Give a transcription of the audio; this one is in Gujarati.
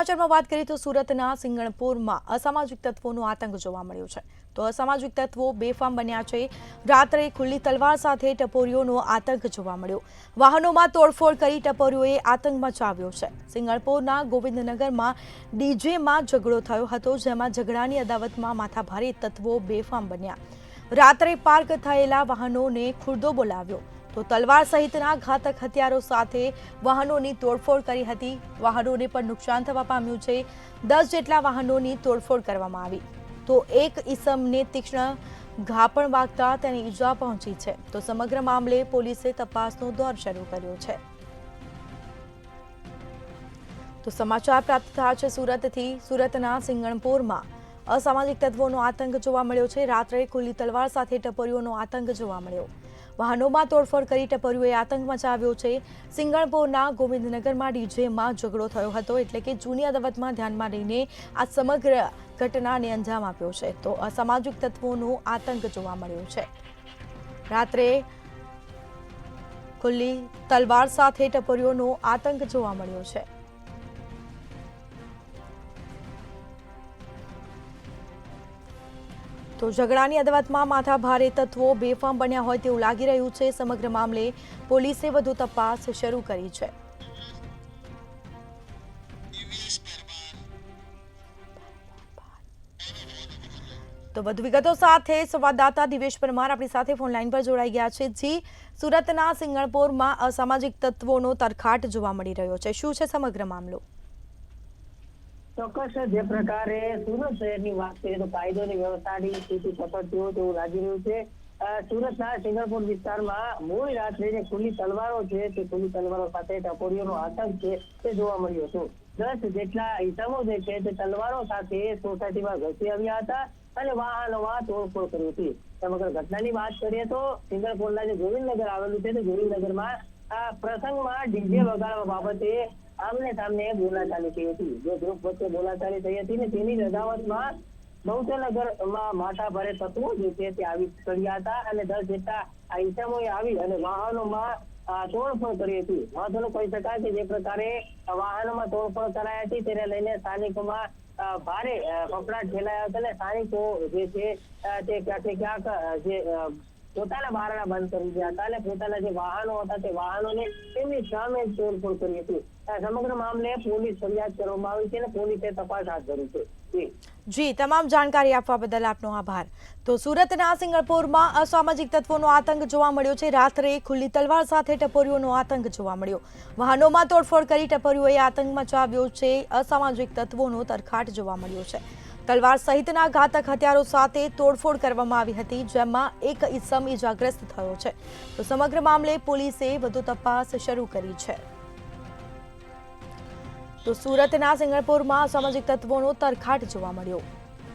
સમાચારમાં વાત કરીએ તો સુરતના સિંગણપુરમાં અસામાજિક તત્વોનો આતંક જોવા મળ્યો છે। તો અસામાજિક તત્વો બેફામ બન્યા છે। રાત્રે ખુલ્લી તલવાર સાથે ટપોરીઓનો આતંક જોવા મળ્યો। વાહનોમાં તોડફોડ કરી ટપોરીઓએ આતંક મચાવ્યો છે। સિંગણપુરના ગોવિંદનગરમાં ડીજેમાં ઝઘડો થયો હતો, જેમાં ઝઘડાની અદાવતમાં માથાભારે તત્વો બેફામ બન્યા। રાત્રે પાર્ક થયેલા વાહનોને ખુરદો બોલાવ્યો તો તલવાર સહિતના ઘાતક હથિયારો સાથે વાહનોની તોડફોડ કરી હતી। વાહનોને પણ નુકસાન થવા પામ્યું છે। 10 જેટલા વાહનોની તોડફોડ કરવામાં આવી તો એક ઈસમને તીક્ષ્ણ ઘા પણ વાગતા તેને ઈજા પહોંચી છે। તો સમગ્ર મામલે પોલીસે તપાસનો દોર શરૂ કર્યો છે। તો સમાચાર પ્રાપ્ત થયા છે સુરતથી। સુરતના સિંગણપુરમાં અસામાજિક તત્વોનો આતંક જોવા મળ્યો છે। રાત્રે ખુલ્લી તલવાર સાથે ટપોરીઓનો આતંક જોવા મળ્યો। વાહનોમાં તોડફોડ કરી ટપોરીઓએ આતંક મચાવ્યો છે। સિંગણપુરના ગોવિંદનગરમાં ડીજેમાં ઝઘડો થયો હતો, એટલે કે જૂની અદાવતમાં ધ્યાનમાં લઈને આ સમગ્ર ઘટનાને અંજામ આપ્યો છે। તો અસામાજિક તત્વોનો આતંક જોવા મળ્યો છે। રાત્રે ખુલ્લી તલવાર સાથે ટપોરીઓનો આતંક જોવા મળ્યો છે। તો ઝઘડાની અદાવતમાં માથાભારે તત્વો બેફામ બન્યા હોય તેવું લાગી રહ્યું છે। સમગ્ર મામલે પોલીસે વધુ તપાસ શરૂ કરી છે। તો વધુ વિગતો સાથે સંવાદદાતા દિવેશ પરમાર આપણી સાથે ફોન લાઈન પર જોડાઈ ગયા છે। જી, સુરતના સિંગણપુરમાં અસામાજિક તત્વોનો તરખાટ જોવા મળી રહ્યો છે, શું છે સમગ્ર મામલો? ચોક્કસ જે પ્રકારે સુરત શહેરની વાત કરીએ તો કાયદોની વ્યવસ્થાની સ્થિતિ સપડતી હોય તેવું લાગી રહ્યું છે। સુરતના સિંગણપુર વિસ્તારમાં મોડી રાત્રે ખુલ્લી તલવારો છે તે ખુલ્લી તલવારો સાથે ટપોરીઓનો આતંક છે તે જોવા મળ્યો હતો। 10 જેટલા ઈસમો જે છે તે તલવારો સાથે સોસાયટીમાં ઘૂસી આવ્યા હતા અને વાહનોમાં તોડફોડ કરી હતી। સમગ્ર ઘટનાની વાત કરીએ તો સિંગણપુરના જે ગોવિંદનગર આવેલું છે તે ગોવિંદનગરમાં પ્રસંગમાં ડીજે વગાડવા બાબતે આમને સામને બોલાચાલી થઈ હતી। જે ગ્રુપ વચ્ચે બોલાચાલી થઈ હતી ને તેની અદાવતમાં બહુચરનગરમાં માથાભારે તત્વો જે છે તે આવી ચડ્યા હતા અને 10 જેટલા આ ઈસમોએ આવી અને વાહનોમાં તોડફોડ કરી હતી। મહત્વનું કહી શકાય કે જે પ્રકારે વાહનોમાં તોડફોડ કરાઈ હતી તેને લઈને સ્થાનિકોમાં ભારે ફફડાટ ફેલાયો હતો અને સ્થાનિકો જે છે તે ક્યાંક જે પોતાના બારણા બંધ કરી દીધા હતા અને પોતાના જે વાહનો હતા તે વાહનોને તેમની સામે તોડફોડ કરી હતી। સમગ્ર મામલે પોલીસ ફરિયાદ કરવામાં આવી છે અને પોલીસે તપાસ હાથ ધરી છે। જી, તમામ જાણકારી આપવા બદલ આપનો આભાર। તો સુરતના સિંગણપુરમાં અસામાજિક તત્વોનો આતંક જોવા મળ્યો છે। રાત્રે ખુલ્લી તલવાર સાથે ટપોરીઓનો આતંક જોવા મળ્યો। વાહનોમાં તોડફોડ કરી ટપોરીઓએ આતંક મચાવ્યો છે। અસામાજિક તત્વોનો તરખાટ જોવા મળ્યો છે। તલવાર સહિતના ઘાતક હથિયારો સાથે તોડફોડ કરવામાં આવી હતી, જેમાં એક ઈસમ ઈજાગ્રસ્ત થયો છે। તો સમગ્ર મામલે પોલીસે વધુ તપાસ શરૂ કરી છે। તો સુરતના સિંગણપુરમાં અસામાજિક તત્વોનો તરખાટ જોવા મળ્યો।